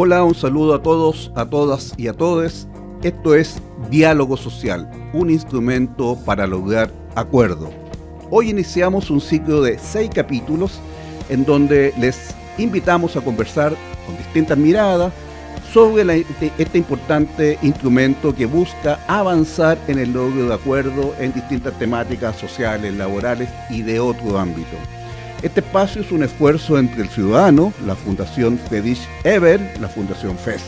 Hola, un saludo a todos, a todas y a todes. Esto es Diálogo Social, un instrumento para lograr acuerdo. Hoy iniciamos un ciclo de 6 capítulos en donde les invitamos a conversar con distintas miradas sobre este importante instrumento que busca avanzar en el logro de acuerdo en distintas temáticas sociales, laborales y de otro ámbito. Este espacio es un esfuerzo entre el ciudadano, la Fundación Friedrich Ebert, la Fundación FES,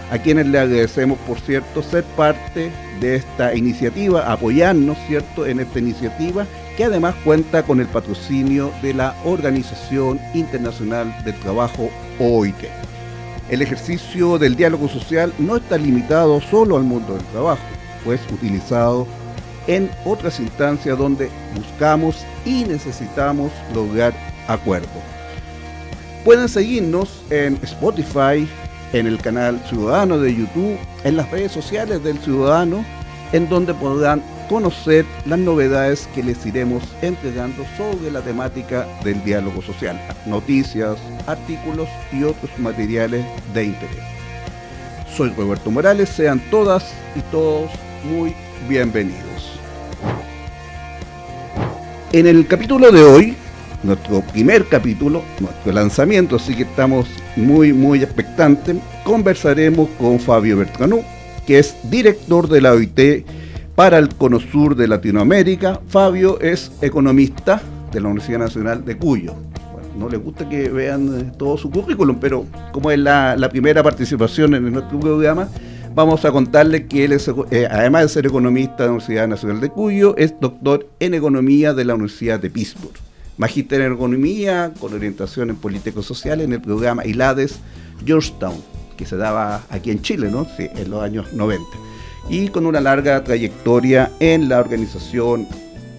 a quienes le agradecemos, por cierto, ser parte de esta iniciativa, apoyarnos, cierto, en esta iniciativa, que además cuenta con el patrocinio de la Organización Internacional del Trabajo, OIT. El ejercicio del diálogo social no está limitado solo al mundo del trabajo, pues utilizado en otras instancias donde buscamos y necesitamos lograr acuerdos. Pueden seguirnos en Spotify, en el canal Ciudadano de YouTube, en las redes sociales del Ciudadano, en donde podrán conocer las novedades que les iremos entregando sobre la temática del diálogo social, noticias, artículos y otros materiales de interés. Soy Roberto Morales, sean todas y todos muy bienvenidos. En el capítulo de hoy, nuestro primer capítulo, nuestro lanzamiento, así que estamos muy expectantes, conversaremos con Fabio Bertranú, que es director de la OIT para el Cono Sur de Latinoamérica. Fabio es economista de la Universidad Nacional de Cuyo. Bueno, no les gusta que vean todo su currículum, pero como es la primera participación en nuestro programa, vamos a contarles que él es, además de ser economista de la Universidad Nacional de Cuyo, es doctor en economía de la Universidad de Pittsburgh. Magíster en economía con orientación en políticas sociales en el programa ILADES Georgetown, que se daba aquí en Chile, ¿no? Sí, en los años 90. Y con una larga trayectoria en la Organización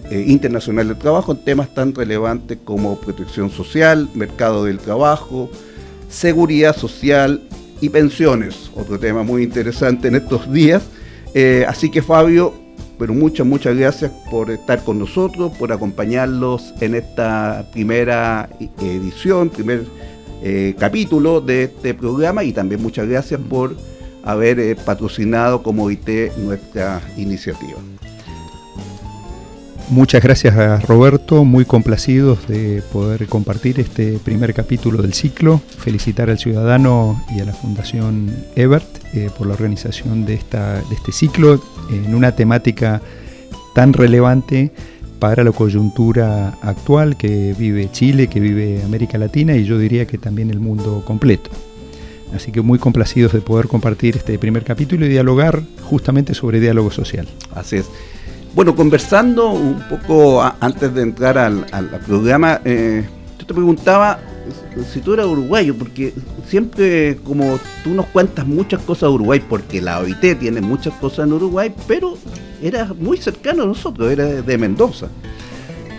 Internacional del Trabajo en temas tan relevantes como protección social, mercado del trabajo, seguridad social y pensiones, otro tema muy interesante en estos días. Así que Fabio, pero muchas gracias por estar con nosotros, por acompañarlos en esta primera edición, primer capítulo de este programa, y también muchas gracias por haber patrocinado como OIT nuestra iniciativa. Muchas gracias a Roberto, muy complacidos de poder compartir este primer capítulo del ciclo. Felicitar al Ciudadano y a la Fundación Ebert por la organización de este ciclo en una temática tan relevante para la coyuntura actual que vive Chile, que vive América Latina y yo diría que también el mundo completo. Así que muy complacidos de poder compartir este primer capítulo y dialogar justamente sobre diálogo social. Así es. Bueno, conversando un poco antes de entrar al programa, yo te preguntaba si tú eras uruguayo, porque siempre como tú nos cuentas muchas cosas de Uruguay, porque la OIT tiene muchas cosas en Uruguay, pero eras muy cercano a nosotros, eras de Mendoza.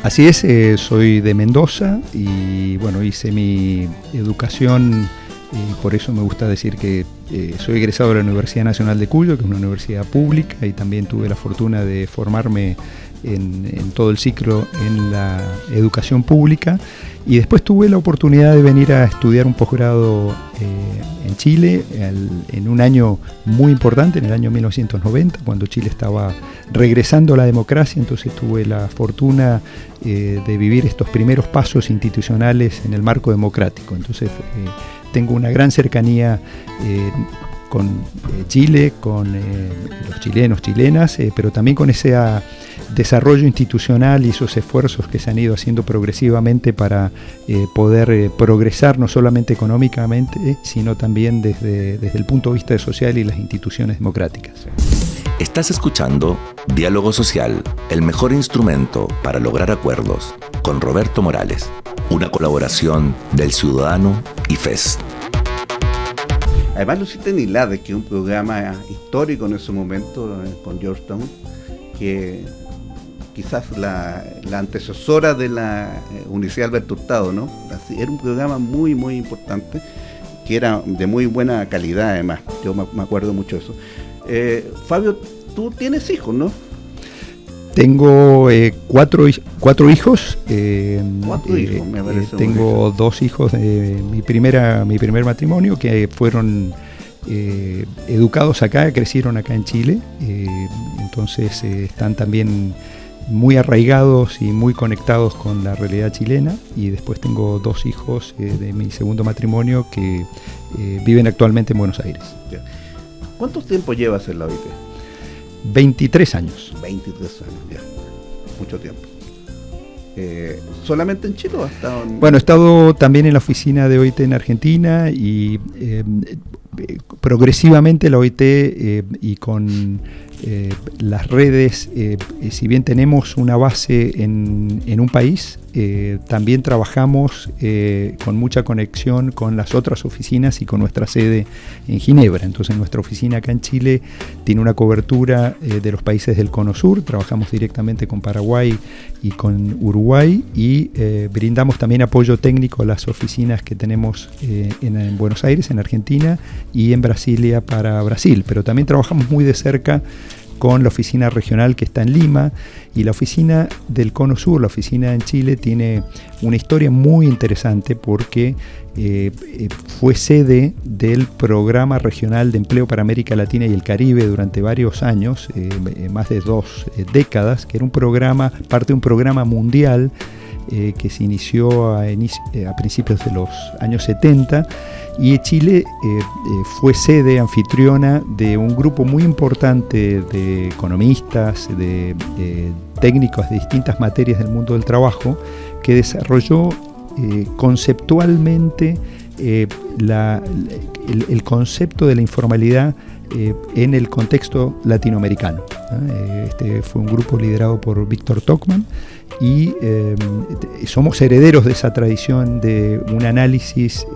Así es, soy de Mendoza y bueno, hice mi educación. Por eso me gusta decir que soy egresado de la Universidad Nacional de Cuyo, que es una universidad pública, y también tuve la fortuna de formarme en todo el ciclo en la educación pública. Y después tuve la oportunidad de venir a estudiar un posgrado en Chile, en un año muy importante, en el año 1990, cuando Chile estaba regresando a la democracia. Entonces tuve la fortuna de vivir estos primeros pasos institucionales en el marco democrático. Entonces tengo una gran cercanía con Chile, con los chilenos, chilenas, pero también con ese desarrollo institucional y esos esfuerzos que se han ido haciendo progresivamente para poder progresar no solamente económicamente, sino también desde el punto de vista social y las instituciones democráticas. Estás escuchando Diálogo Social, el mejor instrumento para lograr acuerdos, con Roberto Morales, una colaboración del Ciudadano y FES. Además lo hiciste en ILADES, que es un programa histórico en ese momento con Georgetown, que quizás la antecesora de la Universidad Alberto Hurtado, ¿no? Así, era un programa muy importante, que era de muy buena calidad además, yo me acuerdo mucho de eso. Fabio, tú tienes hijos, ¿no? Tengo cuatro hijos. ¿Cuatro hijos? Me parece tengo 2 hijos de mi primer matrimonio que fueron educados acá, crecieron acá en Chile, entonces están también muy arraigados y muy conectados con la realidad chilena. Y después tengo 2 hijos de mi segundo matrimonio que viven actualmente en Buenos Aires. ¿Cuánto tiempo llevas en la OIT? 23 años. 23 años, ya. Mucho tiempo. ¿Solamente en Chile o has estado en...? Bueno, he estado también en la oficina de OIT en Argentina y progresivamente la OIT y con las redes, si bien tenemos una base en un país, también trabajamos con mucha conexión con las otras oficinas y con nuestra sede en Ginebra. Entonces nuestra oficina acá en Chile tiene una cobertura de los países del Cono Sur, trabajamos directamente con Paraguay y con Uruguay y brindamos también apoyo técnico a las oficinas que tenemos en Buenos Aires, en Argentina, y en Brasilia para Brasil. Pero también trabajamos muy de cerca con la oficina regional que está en Lima, y la oficina del Cono Sur, la oficina en Chile, tiene una historia muy interesante porque fue sede del Programa Regional de Empleo para América Latina y el Caribe durante varios años, más de 2 décadas, que era un programa, parte de un programa mundial que se inició a principios de los años 70, y Chile fue sede anfitriona de un grupo muy importante de economistas, de técnicos de distintas materias del mundo del trabajo, que desarrolló conceptualmente el concepto de la informalidad en el contexto latinoamericano. Este fue un grupo liderado por Víctor Tocman y somos herederos de esa tradición de un análisis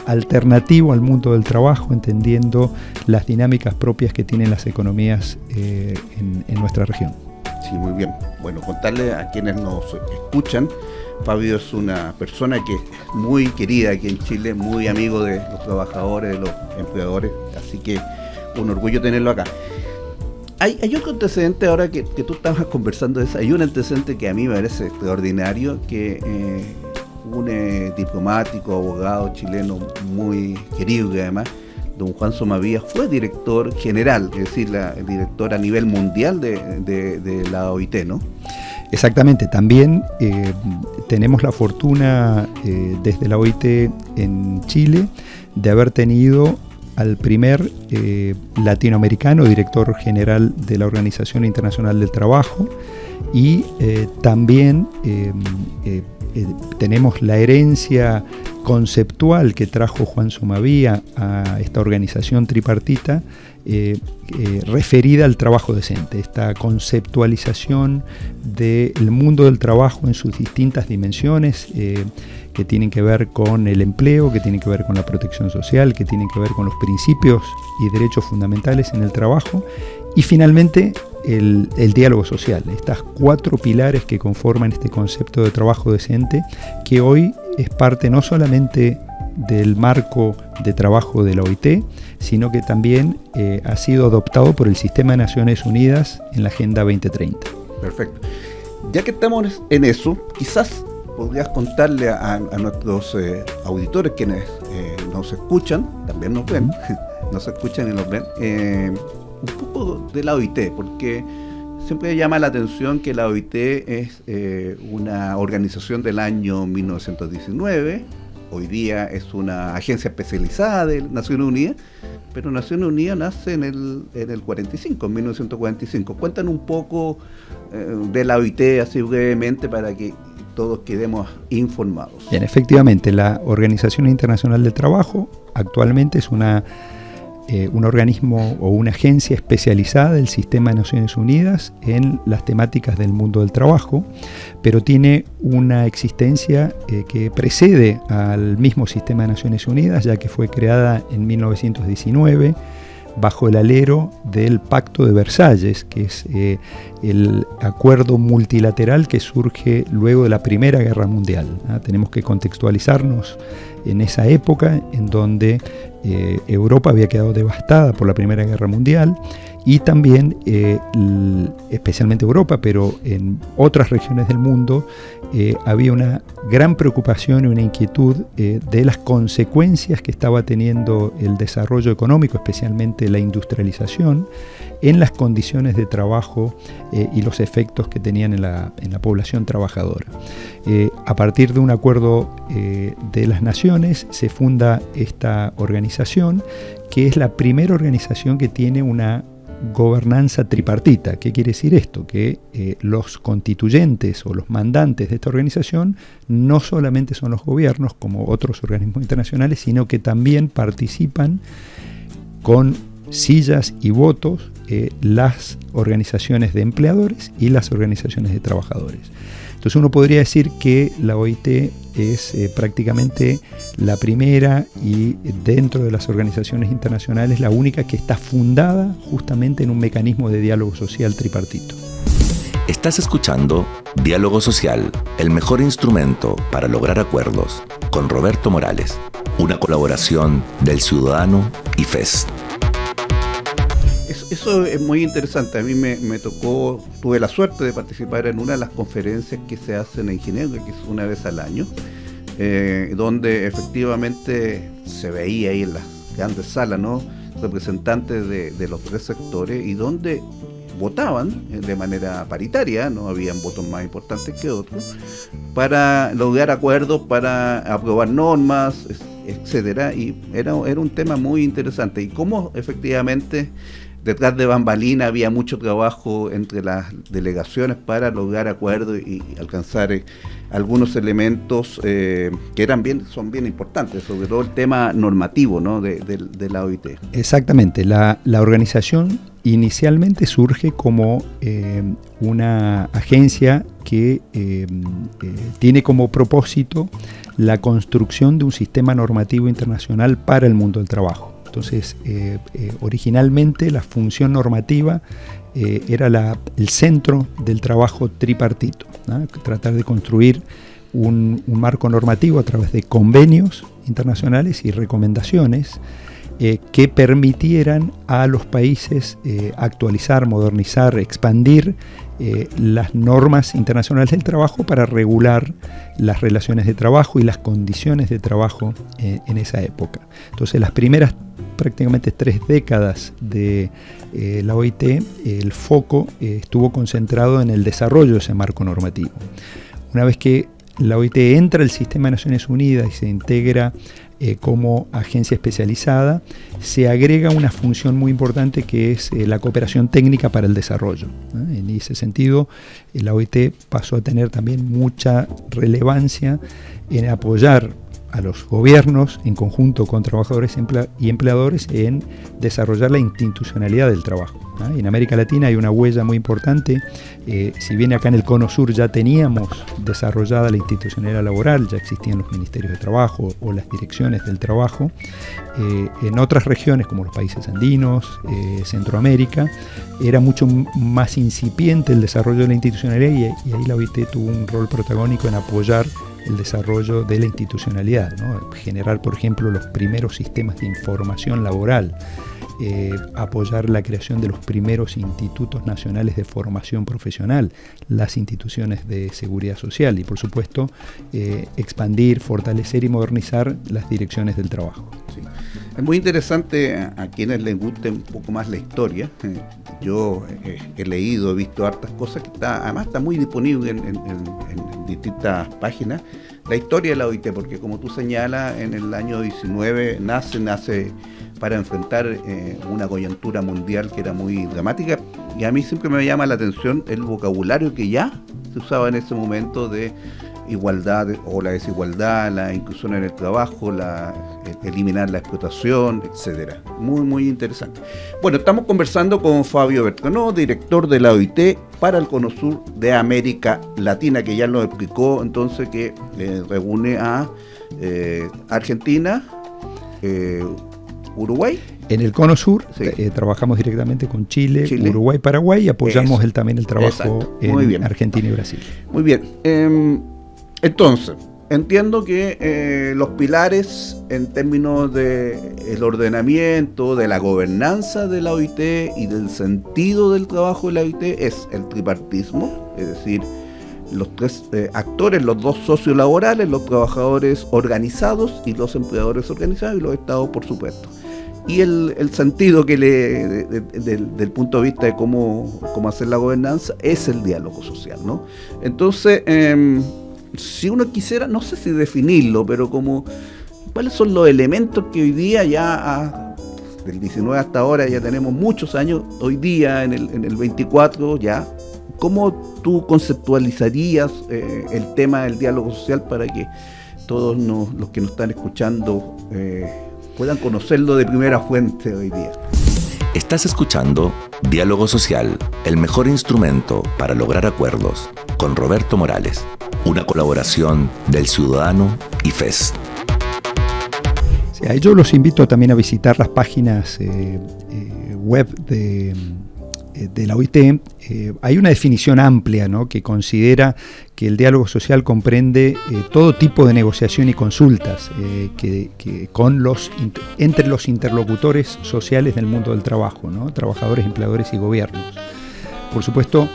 alternativo al mundo del trabajo, entendiendo las dinámicas propias que tienen las economías en nuestra región. Sí, muy bien. Bueno, contarle a quienes nos escuchan, Fabio es una persona que es muy querida aquí en Chile, muy amigo de los trabajadores, de los empleadores, así que un orgullo tenerlo acá. Hay otro antecedente ahora que tú estabas conversando de eso. Hay un antecedente que a mí me parece extraordinario, que un diplomático, abogado chileno muy querido, que además, don Juan Somavías, fue director general, es decir, el director a nivel mundial de la OIT, ¿no? Exactamente, también tenemos la fortuna desde la OIT en Chile de haber tenido al primer latinoamericano director general de la Organización Internacional del Trabajo, y también tenemos la herencia conceptual que trajo Juan Somavía a esta organización tripartita referida al trabajo decente, esta conceptualización del mundo del trabajo en sus distintas dimensiones que tienen que ver con el empleo, que tienen que ver con la protección social, que tienen que ver con los principios y derechos fundamentales en el trabajo, y finalmente el diálogo social, estas 4 pilares que conforman este concepto de trabajo decente, que hoy es parte no solamente del marco de trabajo de la OIT, sino que también ha sido adoptado por el Sistema de Naciones Unidas en la Agenda 2030. Perfecto. Ya que estamos en eso, quizás podrías contarle a nuestros auditores, quienes nos escuchan, también nos ven, nos escuchan y nos ven, un poco de la OIT, porque siempre llama la atención que la OIT es una organización del año 1919, hoy día es una agencia especializada de Naciones Unidas, pero Naciones Unidas nace en el 45, en 1945. Cuéntanos un poco de la OIT, así brevemente, para que todos quedemos informados. Bien, efectivamente, la Organización Internacional del Trabajo actualmente es un organismo o una agencia especializada del Sistema de Naciones Unidas en las temáticas del mundo del trabajo, pero tiene una existencia que precede al mismo Sistema de Naciones Unidas, ya que fue creada en 1919 bajo el alero del Pacto de Versalles, que es el acuerdo multilateral que surge luego de la Primera Guerra Mundial. Tenemos que contextualizarnos en esa época en donde Europa había quedado devastada por la Primera Guerra Mundial y también, especialmente Europa, pero en otras regiones del mundo, había una gran preocupación y una inquietud de las consecuencias que estaba teniendo el desarrollo económico, especialmente la industrialización, en las condiciones de trabajo y los efectos que tenían en la población trabajadora. A partir de un acuerdo de las Naciones se funda esta organización, que es la primera organización que tiene una gobernanza tripartita. ¿Qué quiere decir esto? Que los constituyentes o los mandantes de esta organización no solamente son los gobiernos como otros organismos internacionales, sino que también participan con sillas y votos las organizaciones de empleadores y las organizaciones de trabajadores. Entonces uno podría decir que la OIT es prácticamente la primera y dentro de las organizaciones internacionales la única que está fundada justamente en un mecanismo de diálogo social tripartito. Estás escuchando Diálogo Social, el mejor instrumento para lograr acuerdos, con Roberto Morales, una colaboración del Ciudadano y FES. Eso es muy interesante. A mí me tocó, tuve la suerte de participar en una de las conferencias que se hacen en Ginebra, que es una vez al año, donde efectivamente se veía ahí en las grandes salas, ¿no?, representantes de los tres sectores, y donde votaban de manera paritaria, no habían votos más importantes que otros, para lograr acuerdos, para aprobar normas, etcétera, y era un tema muy interesante. Y cómo efectivamente detrás de bambalina había mucho trabajo entre las delegaciones para lograr acuerdos y alcanzar algunos elementos que son bien importantes, sobre todo el tema normativo, ¿no?, de la OIT. Exactamente. La organización inicialmente surge como una agencia que tiene como propósito la construcción de un sistema normativo internacional para el mundo del trabajo. Entonces, originalmente la función normativa era el centro del trabajo tripartito, ¿no? Tratar de construir un marco normativo a través de convenios internacionales y recomendaciones que permitieran a los países actualizar, modernizar, expandir las normas internacionales del trabajo para regular las relaciones de trabajo y las condiciones de trabajo en esa época. Entonces, las primeras prácticamente 3 décadas de la OIT, el foco estuvo concentrado en el desarrollo de ese marco normativo. Una vez que la OIT entra al sistema de Naciones Unidas y se integra como agencia especializada, se agrega una función muy importante que es la cooperación técnica para el desarrollo. En ese sentido, la OIT pasó a tener también mucha relevancia en apoyar a los gobiernos en conjunto con trabajadores y empleadores en desarrollar la institucionalidad del trabajo. En América Latina hay una huella muy importante. Si bien acá en el Cono Sur ya teníamos desarrollada la institucionalidad laboral, ya existían los ministerios de trabajo o las direcciones del trabajo, en otras regiones como los países andinos, Centroamérica, era mucho más incipiente el desarrollo de la institucionalidad y ahí la OIT tuvo un rol protagónico en apoyar el desarrollo de la institucionalidad, ¿no? Generar, por ejemplo, los primeros sistemas de información laboral, apoyar la creación de los primeros institutos nacionales de formación profesional, las instituciones de seguridad social y, por supuesto, expandir, fortalecer y modernizar las direcciones del trabajo. Sí. Es muy interesante a quienes les guste un poco más la historia. Yo he leído, he visto hartas cosas que además está muy disponible en distintas páginas. La historia de la OIT, porque como tú señalas, en el año 19 nace para enfrentar una coyuntura mundial que era muy dramática, y a mí siempre me llama la atención el vocabulario que ya se usaba en ese momento de igualdad o la desigualdad, la inclusión en el trabajo, eliminar la explotación, etcétera. Muy, muy interesante. Bueno, estamos conversando con Fabio Bertranou, director de la OIT para el Cono Sur de América Latina, que ya nos explicó entonces que reúne a Argentina, Uruguay. En el Cono Sur sí. Trabajamos directamente con Chile, Uruguay, Paraguay y apoyamos también el trabajo en Argentina y Brasil. Muy bien. Entonces, entiendo que los pilares en términos del ordenamiento, de la gobernanza de la OIT y del sentido del trabajo de la OIT es el tripartismo, es decir, los tres actores, los dos socios laborales, los trabajadores organizados y los empleadores organizados y los estados, por supuesto. Y el sentido que del punto de vista de cómo hacer la gobernanza es el diálogo social, ¿no? Entonces, si uno quisiera, no sé si definirlo, pero como cuáles son los elementos que hoy día ya, del 19 hasta ahora, ya tenemos muchos años, hoy día en el 24 ya, ¿cómo tú conceptualizarías el tema del diálogo social para que todos los que nos están escuchando puedan conocerlo de primera fuente hoy día? Estás escuchando Diálogo Social, el mejor instrumento para lograr acuerdos, con Roberto Morales, una colaboración del Ciudadano y FES. Sí, yo los invito también a visitar las páginas web de la OIT. Hay una definición amplia, ¿no?, que considera que el diálogo social comprende todo tipo de negociación y consultas entre los interlocutores sociales del mundo del trabajo, ¿no?, trabajadores, empleadores y gobiernos. Por supuesto,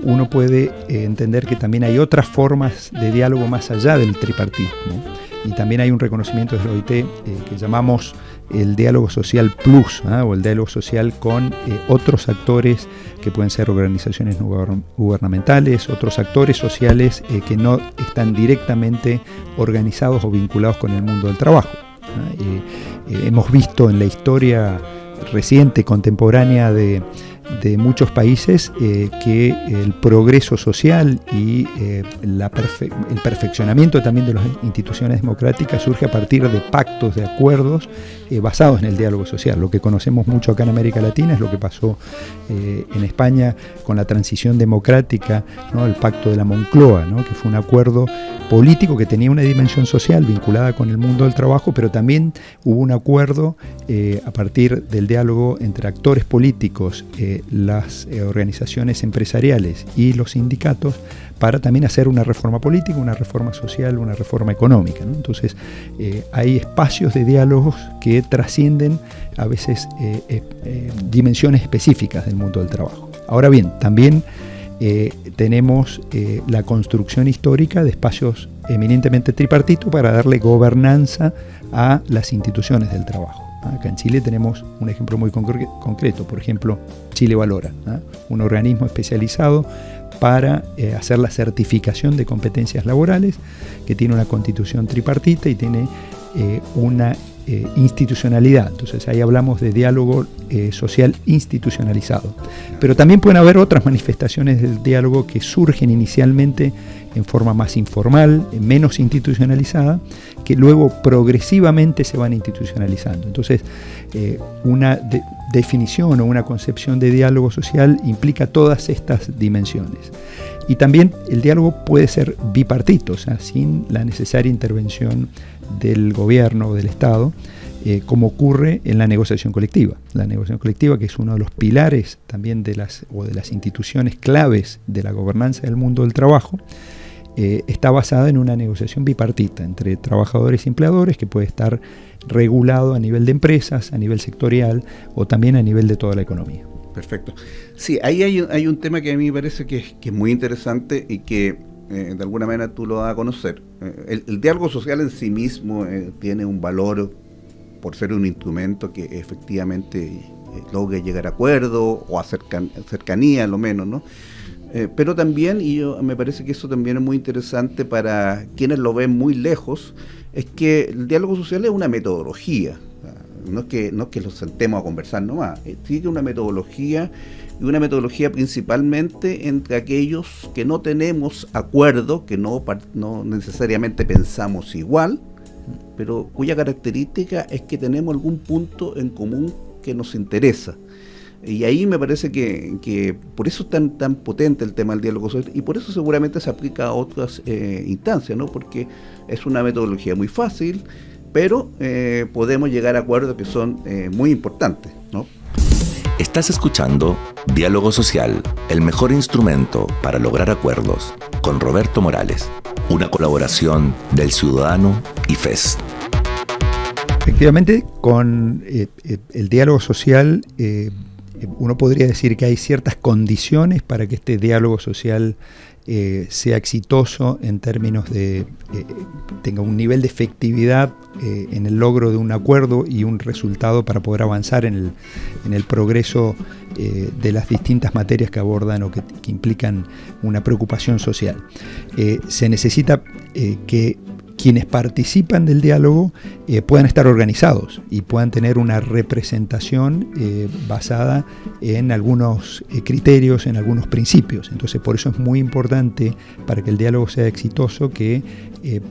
uno puede entender que también hay otras formas de diálogo más allá del tripartismo, y también hay un reconocimiento de la OIT que llamamos el diálogo social plus, o el diálogo social con otros actores que pueden ser organizaciones no gubernamentales, otros actores sociales que no están directamente organizados o vinculados con el mundo del trabajo. Hemos visto en la historia reciente, contemporánea de muchos países que el progreso social y el perfeccionamiento también de las instituciones democráticas surge a partir de pactos, de acuerdos basados en el diálogo social. Lo que conocemos mucho acá en América Latina es lo que pasó en España con la transición democrática, ¿no?, el pacto de la Moncloa, ¿no?, que fue un acuerdo político que tenía una dimensión social vinculada con el mundo del trabajo, pero también hubo un acuerdo a partir del diálogo entre actores políticos, las organizaciones empresariales y los sindicatos, para también hacer una reforma política, una reforma social, una reforma económica, ¿no? Entonces, hay espacios de diálogos que trascienden a veces dimensiones específicas del mundo del trabajo. Ahora bien, también tenemos la construcción histórica de espacios eminentemente tripartitos para darle gobernanza a las instituciones del trabajo. Acá en Chile tenemos un ejemplo muy concreto, por ejemplo, Chile Valora, un organismo especializado para hacer la certificación de competencias laborales, que tiene una constitución tripartita y tiene una institucionalidad. Entonces ahí hablamos de diálogo social institucionalizado. Pero también pueden haber otras manifestaciones del diálogo que surgen inicialmente en forma más informal, menos institucionalizada, que luego progresivamente se van institucionalizando. Entonces, una definición o una concepción de diálogo social implica todas estas dimensiones. Y también el diálogo puede ser bipartito, o sea, sin la necesaria intervención del gobierno o del Estado, como ocurre en la negociación colectiva. La negociación colectiva, que es uno de los pilares también de las instituciones claves de la gobernanza del mundo del trabajo, está basada en una negociación bipartita entre trabajadores y empleadores, que puede estar regulado a nivel de empresas, a nivel sectorial o también a nivel de toda la economía. Perfecto. Sí, ahí hay un tema que a mí me parece que es muy interesante y que de alguna manera tú lo das a conocer. El diálogo social en sí mismo tiene un valor por ser un instrumento que efectivamente logre llegar a acuerdo o a cercanía, lo menos, ¿no? Pero también, me parece que eso también es muy interesante para quienes lo ven muy lejos, es que el diálogo social es una metodología. No es que lo sentemos a conversar nomás, sigue una metodología, y una metodología principalmente entre aquellos que no tenemos acuerdo, que no necesariamente pensamos igual, pero cuya característica es que tenemos algún punto en común que nos interesa. Y ahí me parece que por eso es tan potente el tema del diálogo social, y por eso seguramente se aplica a otras instancias, ¿no? Porque es una metodología muy fácil, pero podemos llegar a acuerdos que son muy importantes, ¿no? Estás escuchando Diálogo Social, el mejor instrumento para lograr acuerdos, con Roberto Morales, una colaboración del Ciudadano y FES. Efectivamente, con el diálogo social, uno podría decir que hay ciertas condiciones para que este diálogo social sea exitoso en términos de tenga un nivel de efectividad en el logro de un acuerdo y un resultado para poder avanzar en el progreso de las distintas materias que abordan o que implican una preocupación social. Se necesita que quienes participan del diálogo puedan estar organizados y puedan tener una representación basada en algunos criterios, en algunos principios. Entonces, por eso es muy importante para que el diálogo sea exitoso que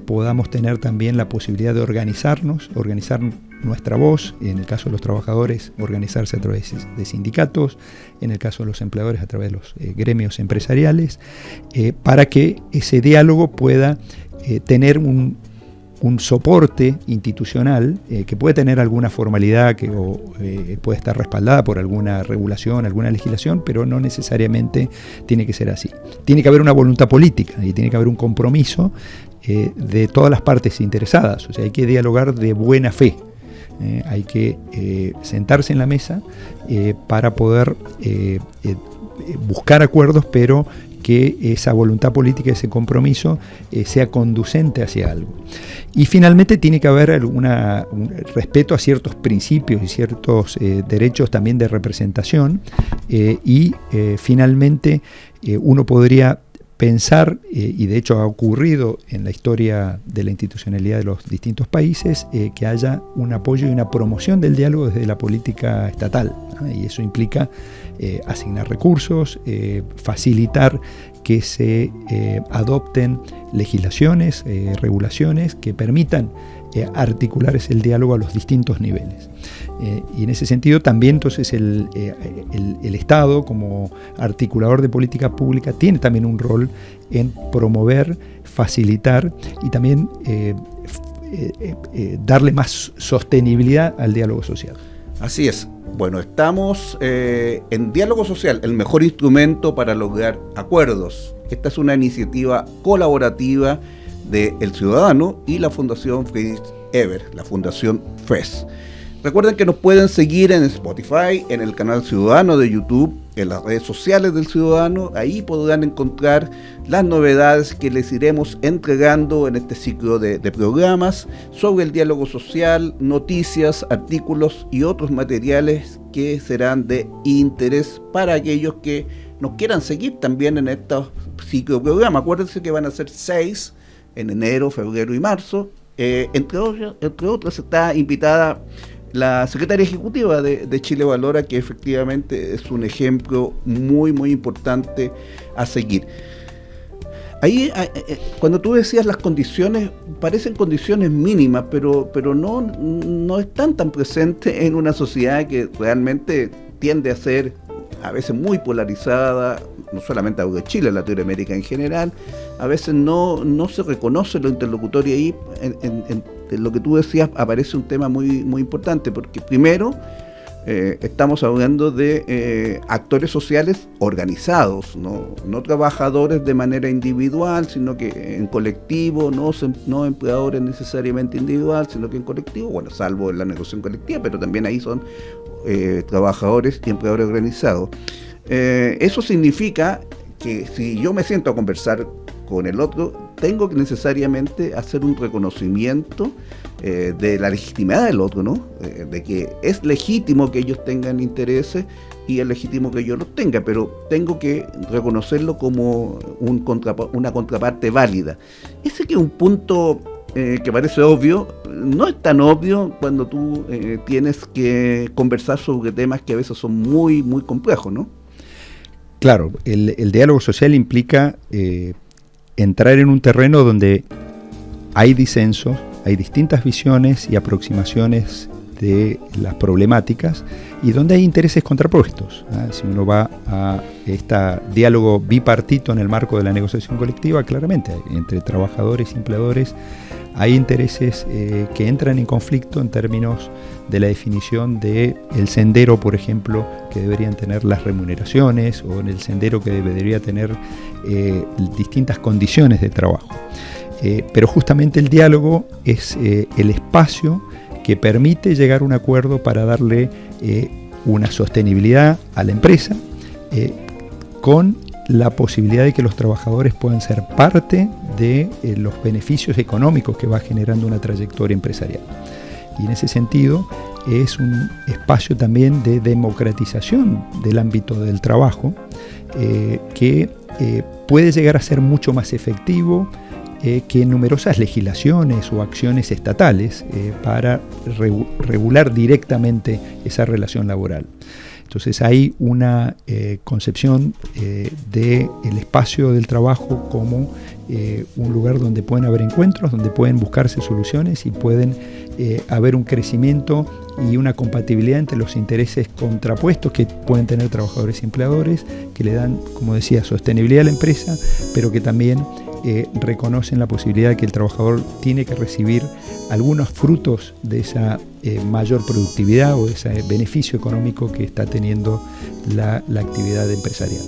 podamos tener también la posibilidad de organizarnos, organizar nuestra voz, en el caso de los trabajadores, organizarse a través de sindicatos, en el caso de los empleadores a través de los gremios empresariales, para que ese diálogo pueda tener un soporte institucional que puede tener alguna formalidad o puede estar respaldada por alguna regulación, alguna legislación, pero no necesariamente tiene que ser así. Tiene que haber una voluntad política y tiene que haber un compromiso de todas las partes interesadas. O sea, hay que dialogar de buena fe. Hay que sentarse en la mesa para poder buscar acuerdos, pero que esa voluntad política, ese compromiso sea conducente hacia algo. Y finalmente tiene que haber un respeto a ciertos principios y ciertos derechos también de representación y finalmente uno podría pensar, y de hecho ha ocurrido en la historia de la institucionalidad de los distintos países, que haya un apoyo y una promoción del diálogo desde la política estatal, ¿no? Y eso implica asignar recursos, facilitar que se adopten legislaciones, regulaciones que permitan articular el diálogo a los distintos niveles. Y en ese sentido también entonces el Estado como articulador de política pública tiene también un rol en promover, facilitar y también darle más sostenibilidad al diálogo social. Así es. Bueno, estamos en Diálogo Social, el mejor instrumento para lograr acuerdos. Esta es una iniciativa colaborativa de El Ciudadano y la Fundación Friedrich Ebert, la Fundación FES. Recuerden que nos pueden seguir en Spotify, en el canal Ciudadano de YouTube, en las redes sociales del Ciudadano. Ahí podrán encontrar las novedades que les iremos entregando en este ciclo de programas sobre el diálogo social, noticias, artículos y otros materiales que serán de interés para aquellos que nos quieran seguir también en estos ciclos de programas. Acuérdense que van a ser 6 en enero, febrero y marzo. Entre otros está invitada la secretaria ejecutiva de Chile Valora, que efectivamente es un ejemplo muy, muy importante a seguir. Ahí, cuando tú decías las condiciones, parecen condiciones mínimas, pero no están tan presentes en una sociedad que realmente tiende a ser a veces muy polarizada, no solamente de Chile, Latinoamérica en general. A veces no se reconoce lo interlocutorio ahí. En lo que tú decías aparece un tema muy, muy importante, porque primero estamos hablando de actores sociales organizados, no trabajadores de manera individual, sino que en colectivo, no empleadores necesariamente individual, sino que en colectivo, bueno, salvo en la negociación colectiva, pero también ahí son trabajadores y empleadores organizados. Eso significa que si yo me siento a conversar con el otro, tengo que necesariamente hacer un reconocimiento de la legitimidad del otro, ¿no? De que es legítimo que ellos tengan intereses y es legítimo que yo los tenga, pero tengo que reconocerlo como una contraparte válida. Ese que es un punto que parece obvio, no es tan obvio cuando tú tienes que conversar sobre temas que a veces son muy, muy complejos, ¿no? Claro, el diálogo social implica entrar en un terreno donde hay disensos, hay distintas visiones y aproximaciones de las problemáticas y donde hay intereses contrapuestos. Si uno va a este diálogo bipartito en el marco de la negociación colectiva, claramente entre trabajadores y empleadores hay intereses que entran en conflicto en términos de la definición del sendero, por ejemplo, que deberían tener las remuneraciones o en el sendero que debería tener distintas condiciones de trabajo. Pero justamente el diálogo es el espacio que permite llegar a un acuerdo para darle una sostenibilidad a la empresa, con la posibilidad de que los trabajadores puedan ser parte de los beneficios económicos que va generando una trayectoria empresarial. Y en ese sentido es un espacio también de democratización del ámbito del trabajo, que puede llegar a ser mucho más efectivo que numerosas legislaciones o acciones estatales para regular directamente esa relación laboral. Entonces hay una concepción del espacio del trabajo como un lugar donde pueden haber encuentros, donde pueden buscarse soluciones y pueden haber un crecimiento y una compatibilidad entre los intereses contrapuestos que pueden tener trabajadores y empleadores, que le dan, como decía, sostenibilidad a la empresa, pero que también reconocen la posibilidad de que el trabajador tiene que recibir algunos frutos de esa mayor productividad o de ese beneficio económico que está teniendo la actividad empresarial.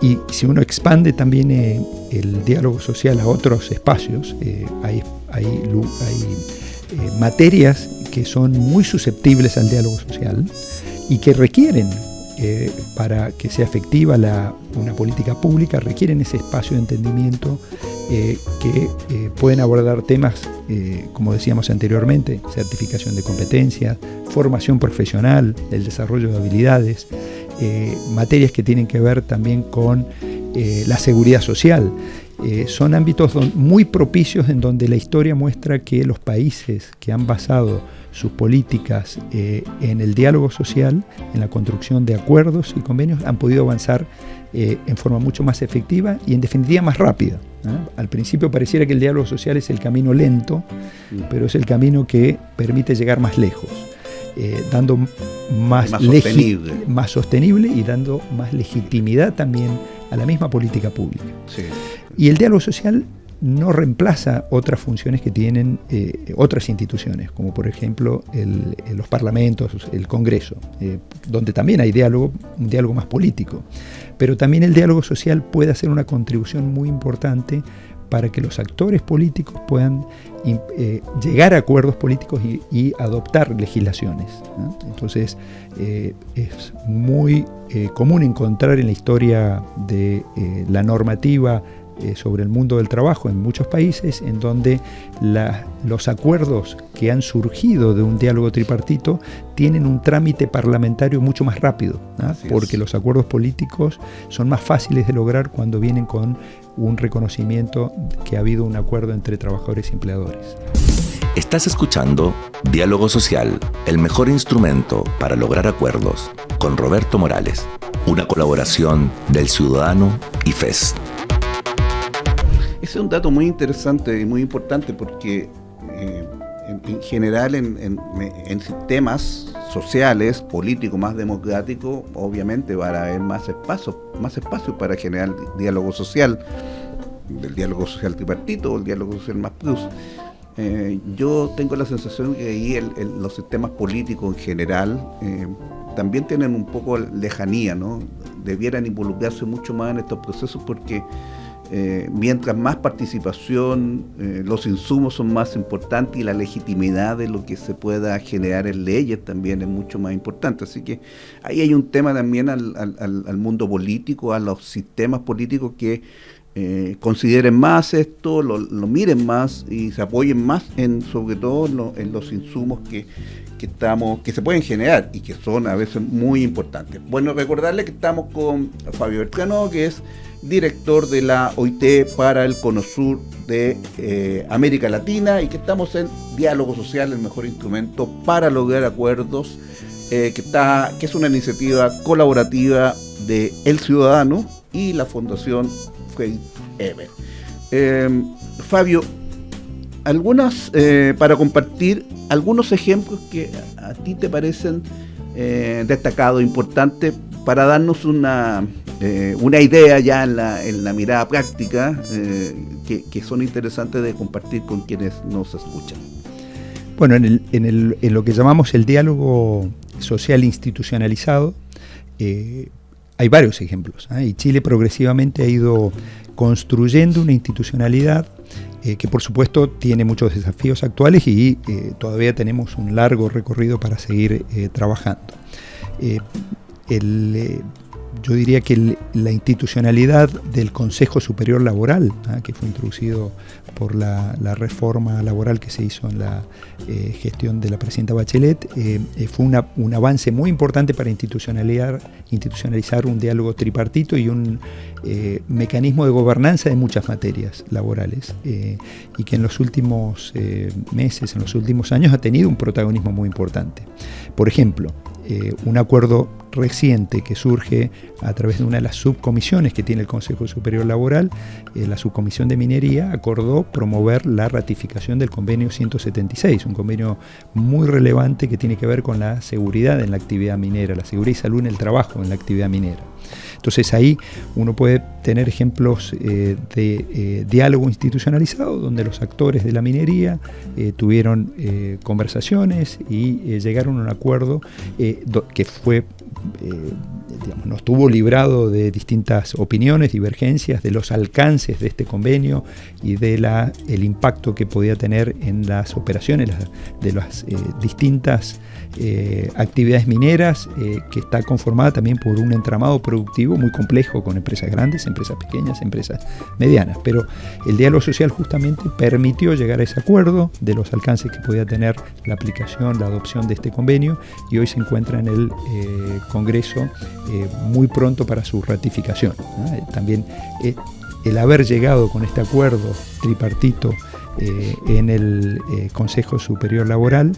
Y si uno expande también el diálogo social a otros espacios, hay materias que son muy susceptibles al diálogo social y que requieren, para que sea efectiva una política pública, requieren ese espacio de entendimiento que pueden abordar temas, como decíamos anteriormente, certificación de competencias, formación profesional, el desarrollo de habilidades, materias que tienen que ver también con la seguridad social. Son ámbitos muy propicios en donde la historia muestra que los países que han basado sus políticas en el diálogo social, en la construcción de acuerdos y convenios, han podido avanzar en forma mucho más efectiva y en definitiva más rápida. Al principio pareciera que el diálogo social es el camino lento, pero es el camino que permite llegar más lejos, dando más sostenible y dando más legitimidad también a la misma política pública. Sí. Y el diálogo social no reemplaza otras funciones que tienen otras instituciones, como por ejemplo los parlamentos, el Congreso, donde también hay un diálogo más político. Pero también el diálogo social puede hacer una contribución muy importante para que los actores políticos puedan llegar a acuerdos políticos y adoptar legislaciones, ¿no? Entonces es muy común encontrar en la historia de la normativa sobre el mundo del trabajo en muchos países en donde los acuerdos que han surgido de un diálogo tripartito tienen un trámite parlamentario mucho más rápido, ¿no? Porque los acuerdos políticos son más fáciles de lograr cuando vienen con un reconocimiento que ha habido un acuerdo entre trabajadores y empleadores. Estás escuchando Diálogo Social, el mejor instrumento para lograr acuerdos, con Roberto Morales, una colaboración del Ciudadano y FES. Ese es un dato muy interesante y muy importante porque en general en sistemas sociales, políticos, más democráticos, obviamente va a haber más espacio para generar diálogo social, del diálogo social tripartito o el diálogo social más plus. Yo tengo la sensación que ahí los sistemas políticos en general también tienen un poco lejanía, ¿no? Debieran involucrarse mucho más en estos procesos porque mientras más participación, los insumos son más importantes y la legitimidad de lo que se pueda generar en leyes también es mucho más importante. Así que ahí hay un tema también al mundo político, a los sistemas políticos que consideren más esto, lo miren más y se apoyen más sobre todo en los insumos que se pueden generar y que son a veces muy importantes. Bueno, recordarle que estamos con Fabio Bertrano, que es director de la OIT para el Cono Sur de América Latina, y que estamos en Diálogo Social, el mejor instrumento para lograr acuerdos, que es una iniciativa colaborativa de El Ciudadano y la Fundación Frederick Ebert. Fabio, para compartir algunos ejemplos que a ti te parecen destacados, importantes, para darnos una idea ya en la mirada práctica, que son interesantes de compartir con quienes nos escuchan. Bueno, en lo que llamamos el diálogo social institucionalizado, hay varios ejemplos, y Chile progresivamente ha ido construyendo una institucionalidad que por supuesto tiene muchos desafíos actuales y todavía tenemos un largo recorrido para seguir trabajando. Yo diría que la institucionalidad del Consejo Superior Laboral, que fue introducido por la reforma laboral que se hizo en la gestión de la presidenta Bachelet, fue un avance muy importante para institucionalizar un diálogo tripartito y un mecanismo de gobernanza de muchas materias laborales, y que en los últimos meses, en los últimos años, ha tenido un protagonismo muy importante. Por ejemplo, un acuerdo reciente que surge a través de una de las subcomisiones que tiene el Consejo Superior Laboral, la subcomisión de minería, acordó promover la ratificación del convenio 176, un convenio muy relevante que tiene que ver con la seguridad en la actividad minera, la seguridad y salud en el trabajo en la actividad minera. Entonces ahí uno puede tener ejemplos de diálogo institucionalizado donde los actores de la minería tuvieron conversaciones y llegaron a un acuerdo que fue, no estuvo librado de distintas opiniones, divergencias de los alcances de este convenio y de el impacto que podía tener en las operaciones de las distintas actividades mineras, que está conformada también por un entramado productivo muy complejo con empresas grandes, empresas pequeñas, empresas medianas. Pero el diálogo social justamente permitió llegar a ese acuerdo de los alcances que podía tener la aplicación, la adopción de este convenio, y hoy se encuentra en el Congreso muy pronto para su ratificación. También el haber llegado con este acuerdo tripartito en el Consejo Superior Laboral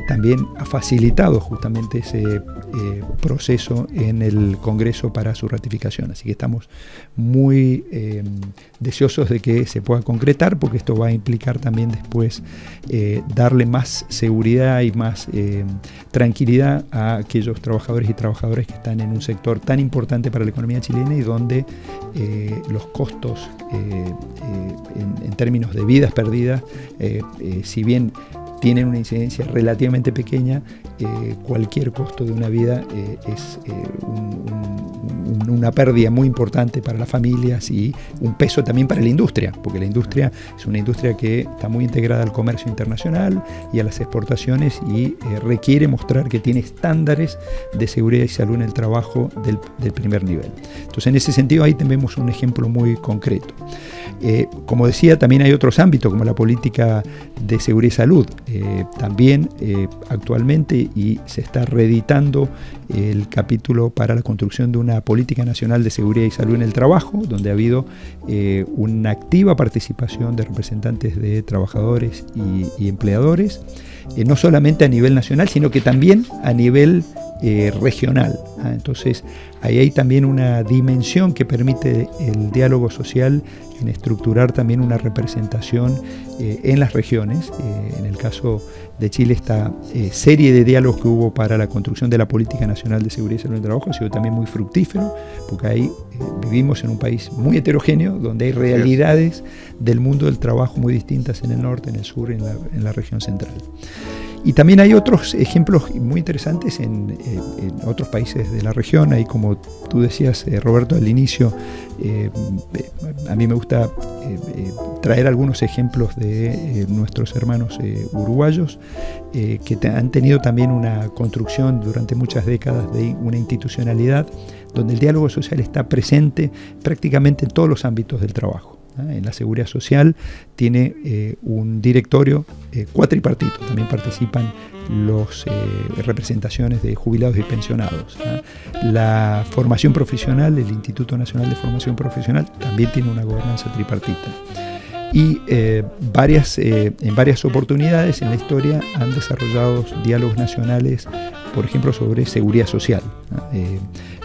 también ha facilitado justamente ese proceso en el Congreso para su ratificación. Así que estamos muy deseosos de que se pueda concretar, porque esto va a implicar también después darle más seguridad y más tranquilidad a aquellos trabajadores y trabajadoras que están en un sector tan importante para la economía chilena y donde los costos en términos de vidas perdidas, si bien tienen una incidencia relativamente pequeña, cualquier costo de una vida es una pérdida muy importante para las familias y un peso también para la industria, porque la industria es una industria que está muy integrada al comercio internacional y a las exportaciones y requiere mostrar que tiene estándares de seguridad y salud en el trabajo del primer nivel. Entonces, en ese sentido, ahí tenemos un ejemplo muy concreto. Como decía, también hay otros ámbitos como la política de seguridad y salud. También actualmente, y se está reeditando el capítulo para la construcción de una política nacional de seguridad y salud en el trabajo, donde ha habido una activa participación de representantes de trabajadores y empleadores, no solamente a nivel nacional, sino que también a nivel regional. Entonces, ahí hay también una dimensión que permite el diálogo social en estructurar también una representación en las regiones. En el caso de Chile, esta serie de diálogos que hubo para la construcción de la Política Nacional de Seguridad y Salud en el Trabajo ha sido también muy fructífero, porque ahí vivimos en un país muy heterogéneo, donde hay realidades del mundo del trabajo muy distintas en el norte, en el sur, en la región central. Y también hay otros ejemplos muy interesantes en otros países de la región. Ahí, como tú decías, Roberto, al inicio, a mí me gusta traer algunos ejemplos de nuestros hermanos uruguayos, que han tenido también una construcción durante muchas décadas de una institucionalidad donde el diálogo social está presente prácticamente en todos los ámbitos del trabajo. En la seguridad social tiene un directorio cuatripartito, también participan las representaciones de jubilados y pensionados. La formación profesional, el Instituto Nacional de Formación Profesional, también tiene una gobernanza tripartita. Y en varias oportunidades en la historia han desarrollado diálogos nacionales, por ejemplo, sobre seguridad social.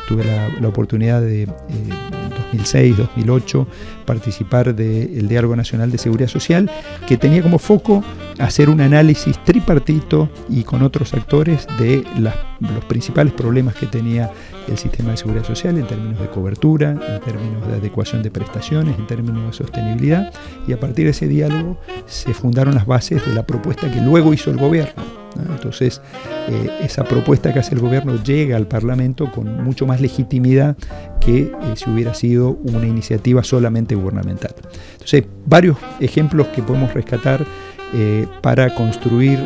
Tuve la oportunidad de, en 2006-2008, participar del Diálogo Nacional de Seguridad Social, que tenía como foco hacer un análisis tripartito y con otros actores de los principales problemas que tenía el sistema de seguridad social en términos de cobertura, en términos de adecuación de prestaciones, en términos de sostenibilidad, y a partir de ese diálogo se fundaron las bases de la propuesta que luego hizo el gobierno. ¿no? Entonces, esa propuesta que hace el gobierno llega al Parlamento con mucho más legitimidad que si hubiera sido una iniciativa solamente gubernamental. Entonces, varios ejemplos que podemos rescatar para construir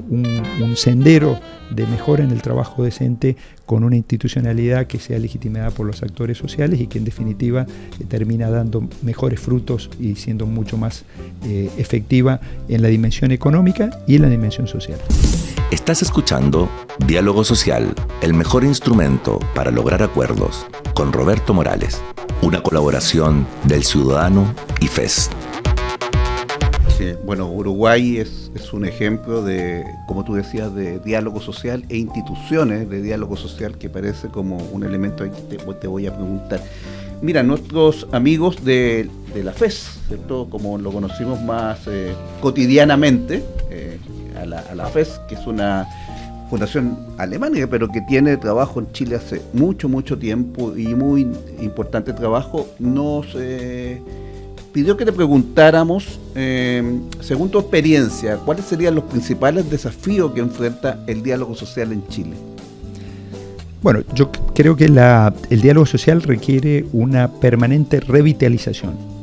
un sendero de mejora en el trabajo decente con una institucionalidad que sea legitimada por los actores sociales y que en definitiva termina dando mejores frutos y siendo mucho más efectiva en la dimensión económica y en la dimensión social. Estás escuchando Diálogo Social, el mejor instrumento para lograr acuerdos, con Roberto Morales, una colaboración del Ciudadano y FES. Sí, bueno, Uruguay es un ejemplo de, como tú decías, de diálogo social e instituciones de diálogo social que parece como un elemento que te voy a preguntar. Mira, nuestros amigos de la FES, ¿cierto? Como lo conocimos más cotidianamente, a la FES, que es una fundación alemana, pero que tiene trabajo en Chile hace mucho tiempo y muy importante trabajo, nos pidió que te preguntáramos, según tu experiencia, ¿cuáles serían los principales desafíos que enfrenta el diálogo social en Chile? Bueno, yo creo que el diálogo social requiere una permanente revitalización.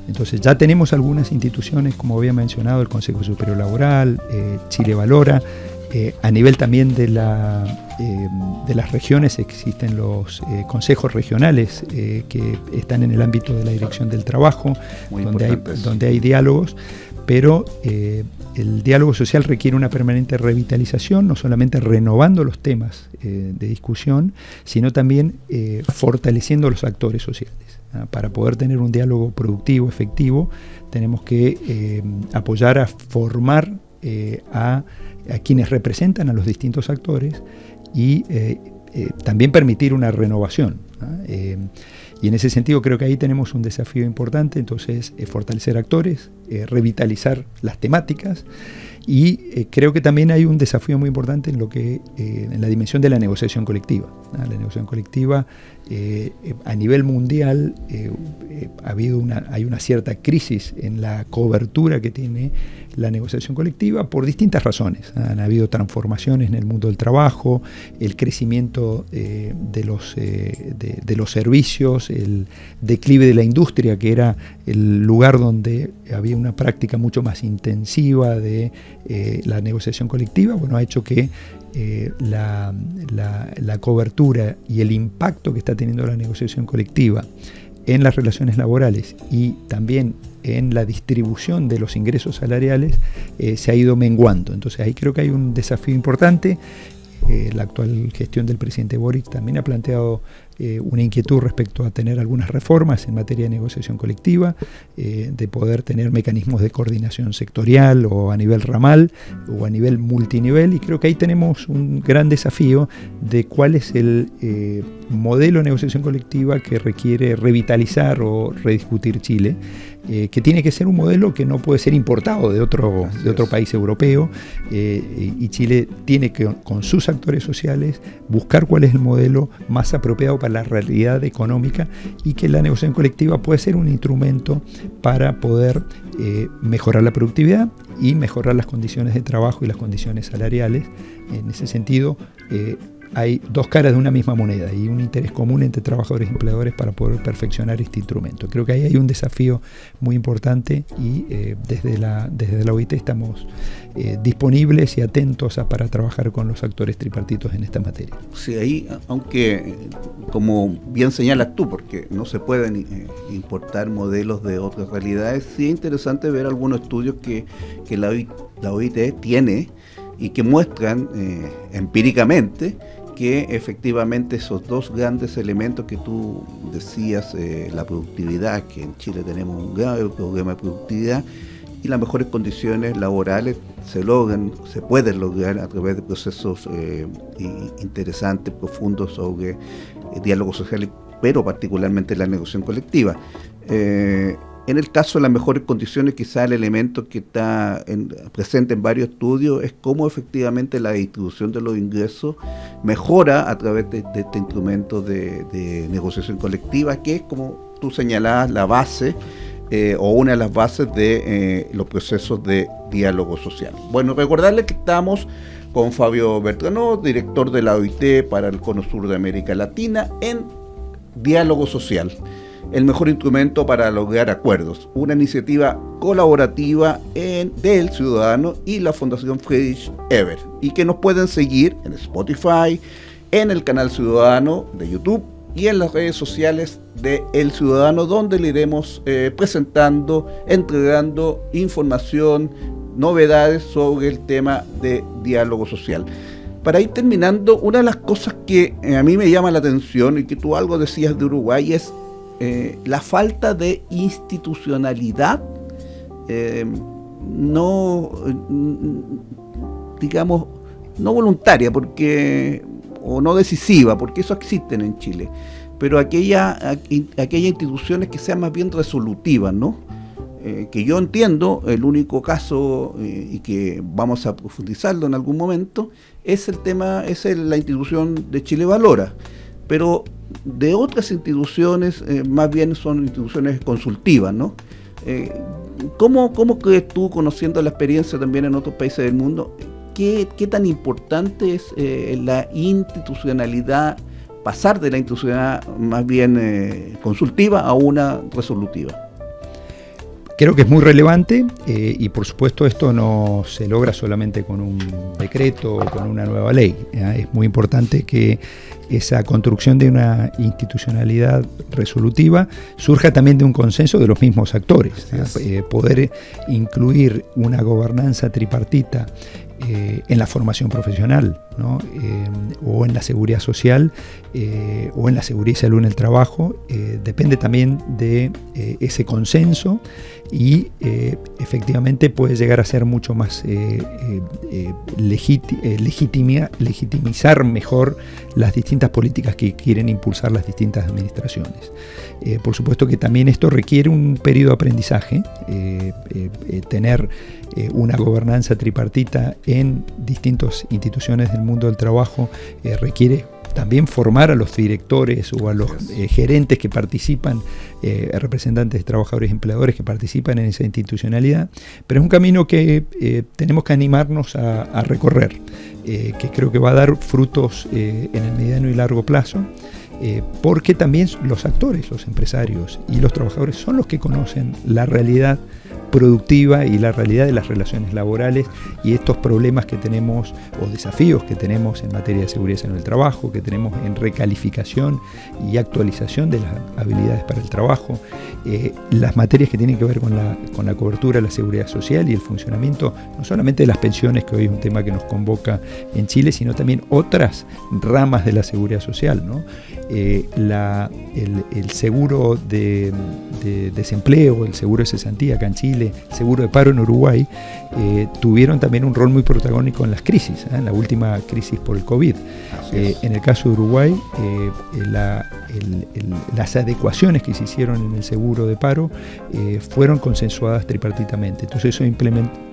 Entonces ya tenemos algunas instituciones, como había mencionado, el Consejo Superior Laboral, Chile Valora. A nivel también de las regiones existen los consejos regionales que están en el ámbito de la dirección del trabajo, donde hay diálogos, pero el diálogo social requiere una permanente revitalización, no solamente renovando los temas de discusión, sino también fortaleciendo los actores sociales. Para poder tener un diálogo productivo, efectivo, tenemos que apoyar a formar a quienes representan a los distintos actores y también permitir una renovación, ¿no? Y en ese sentido creo que ahí tenemos un desafío importante, entonces fortalecer actores, revitalizar las temáticas y creo que también hay un desafío muy importante en lo que en la dimensión de la negociación colectiva, ¿no? La negociación colectiva a nivel mundial hay una cierta crisis en la cobertura que tiene la negociación colectiva por distintas razones. Han habido transformaciones en el mundo del trabajo, el crecimiento de los servicios, el declive de la industria, que era el lugar donde había una práctica mucho más intensiva de la negociación colectiva. Bueno, ha hecho que la cobertura y el impacto que está teniendo la negociación colectiva en las relaciones laborales y también en la distribución de los ingresos salariales se ha ido menguando. Entonces ahí creo que hay un desafío importante. La actual gestión del presidente Boric también ha planteado una inquietud respecto a tener algunas reformas en materia de negociación colectiva, de poder tener mecanismos de coordinación sectorial o a nivel ramal o a nivel multinivel, y creo que ahí tenemos un gran desafío de cuál es el modelo de negociación colectiva que requiere revitalizar o rediscutir Chile, que tiene que ser un modelo que no puede ser importado de otro país europeo, y Chile tiene que, con sus actores sociales, buscar cuál es el modelo más apropiado para la realidad económica, y que la negociación colectiva puede ser un instrumento para poder mejorar la productividad y mejorar las condiciones de trabajo y las condiciones salariales. En ese sentido, hay dos caras de una misma moneda y un interés común entre trabajadores y empleadores para poder perfeccionar este instrumento. Creo que ahí hay un desafío muy importante y desde la OIT estamos disponibles y atentos para trabajar con los actores tripartitos en esta materia. Sí, ahí, aunque como bien señalas tú, porque no se pueden importar modelos de otras realidades, sí es interesante ver algunos estudios que la OIT tiene y que muestran empíricamente que efectivamente esos dos grandes elementos que tú decías, la productividad, que en Chile tenemos un grave problema de productividad, y las mejores condiciones laborales se pueden lograr a través de procesos interesantes, profundos sobre diálogo social, pero particularmente la negociación colectiva. En el caso de las mejores condiciones, quizá el elemento que está presente en varios estudios es cómo efectivamente la distribución de los ingresos mejora a través de este instrumento de negociación colectiva, que es, como tú señalabas, la base o una de las bases de los procesos de diálogo social. Bueno, recordarles que estamos con Fabio Bertrano, director de la OIT para el Cono Sur de América Latina, en Diálogo Social, el mejor instrumento para lograr acuerdos, una iniciativa colaborativa del Ciudadano y la Fundación Friedrich Ebert, y que nos pueden seguir en Spotify, en el canal Ciudadano de YouTube y en las redes sociales de El Ciudadano, donde le iremos presentando, entregando información, novedades sobre el tema de diálogo social. Para ir terminando, una de las cosas que a mí me llama la atención, y que tú algo decías de Uruguay, es la falta de institucionalidad, no voluntaria, o no decisiva, porque eso existe en Chile, pero aquellas instituciones que sean más bien resolutivas, ¿no? Que yo entiendo, el único caso, y que vamos a profundizarlo en algún momento, es la institución de Chile Valora, pero de otras instituciones, más bien son instituciones consultivas, ¿no? ¿Cómo crees tú, conociendo la experiencia también en otros países del mundo, qué tan importante es la institucionalidad, pasar de la institucionalidad más bien consultiva a una resolutiva? Creo que es muy relevante y por supuesto esto no se logra solamente con un decreto o con una nueva ley. Es muy importante que esa construcción de una institucionalidad resolutiva surja también de un consenso de los mismos actores. Poder incluir una gobernanza tripartita en la formación profesional, ¿no? O en la seguridad social, o en la seguridad y salud en el trabajo, depende también de ese consenso y efectivamente puede llegar a ser mucho más legitimizar mejor las distintas políticas que quieren impulsar las distintas administraciones. Por supuesto que también esto requiere un periodo de aprendizaje, tener una gobernanza tripartita en distintas instituciones del mundo del trabajo requiere también formar a los directores o a los gerentes que participan, representantes de trabajadores y empleadores que participan en esa institucionalidad, pero es un camino que tenemos que animarnos a recorrer, que creo que va a dar frutos en el mediano y largo plazo, porque también los actores, los empresarios y los trabajadores son los que conocen la realidad productiva y la realidad de las relaciones laborales y estos problemas que tenemos o desafíos que tenemos en materia de seguridad en el trabajo, que tenemos en recalificación y actualización de las habilidades para el trabajo, las materias que tienen que ver con la cobertura de la seguridad social y el funcionamiento no solamente de las pensiones, que hoy es un tema que nos convoca en Chile, sino también otras ramas de la seguridad social, ¿no? El seguro de desempleo, el seguro de cesantía acá en Chile, el seguro de paro en Uruguay, tuvieron también un rol muy protagónico en las crisis, en la última crisis por el COVID. En el caso de Uruguay, las adecuaciones que se hicieron en el seguro de paro fueron consensuadas tripartitamente. Entonces eso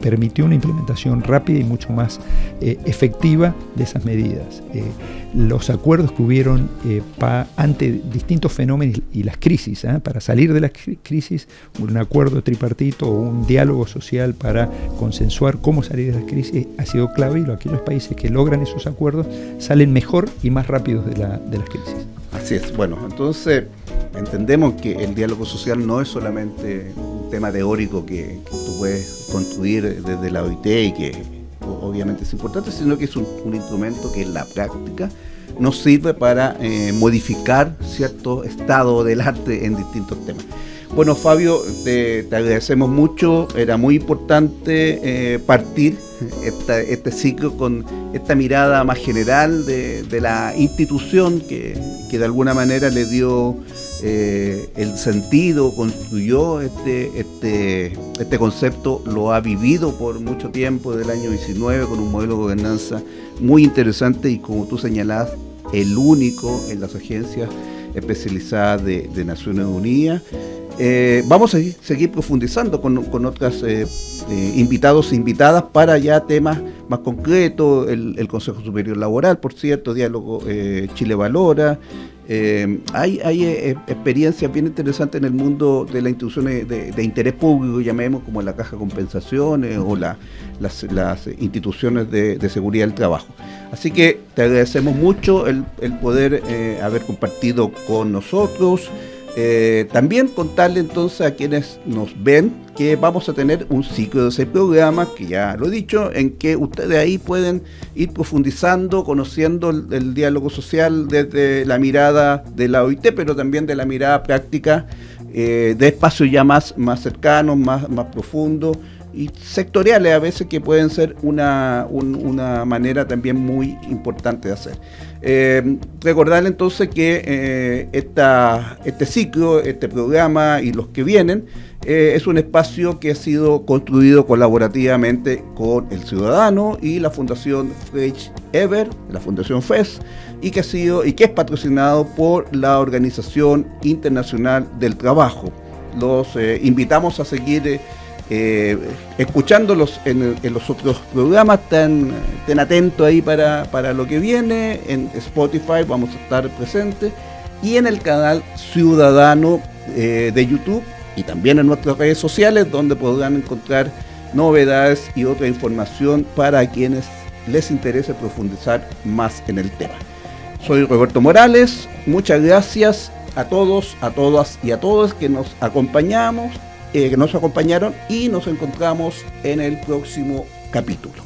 permitió una implementación rápida y mucho más efectiva de esas medidas. Los acuerdos que hubieron ante distintos fenómenos y las crisis, para salir de las crisis, un acuerdo tripartito o un diálogo social para consensuar cómo salir de las crisis ha sido clave, y aquellos países que logran esos acuerdos salen mejor y más rápidos de las crisis. Así es. Bueno, entonces entendemos que el diálogo social no es solamente un tema teórico que tú puedes construir desde la OIT y que obviamente es importante, sino que es un instrumento que en la práctica nos sirve para modificar cierto estado del arte en distintos temas. Bueno, Fabio, te agradecemos mucho. Era muy importante partir este ciclo con esta mirada más general de la institución que de alguna manera le dio el sentido, construyó este concepto, lo ha vivido por mucho tiempo, desde el año 19, con un modelo de gobernanza muy interesante y, como tú señalás, el único en las agencias especializadas de Naciones Unidas. Vamos a seguir profundizando con otras invitados e invitadas para ya temas más concretos, el Consejo Superior Laboral, por cierto, Diálogo Chile Valora. Hay experiencias bien interesantes en el mundo de las instituciones de interés público, llamemos como la Caja de Compensaciones o las instituciones de seguridad del trabajo. Así que te agradecemos mucho el poder haber compartido con nosotros. También contarle entonces a quienes nos ven que vamos a tener un ciclo de 6 programas, que ya lo he dicho, en que ustedes ahí pueden ir profundizando, conociendo el diálogo social desde la mirada de la OIT, pero también de la mirada práctica de espacios ya más cercanos, más profundos y sectoriales a veces, que pueden ser una manera también muy importante de hacer. Recordarle entonces que este ciclo, este programa y los que vienen es un espacio que ha sido construido colaborativamente con el ciudadano y la Fundación Fresh Ever, la Fundación FES, y que es patrocinado por la Organización Internacional del Trabajo. Los invitamos a seguir escuchándolos en los otros programas. Estén atentos ahí para lo que viene. En Spotify vamos a estar presentes, y en el canal Ciudadano de YouTube, y también en nuestras redes sociales, donde podrán encontrar novedades y otra información para quienes les interese profundizar más en el tema. Soy Roberto Morales, muchas gracias a todos, a todas y a todos que nos acompañaron, y nos encontramos en el próximo capítulo.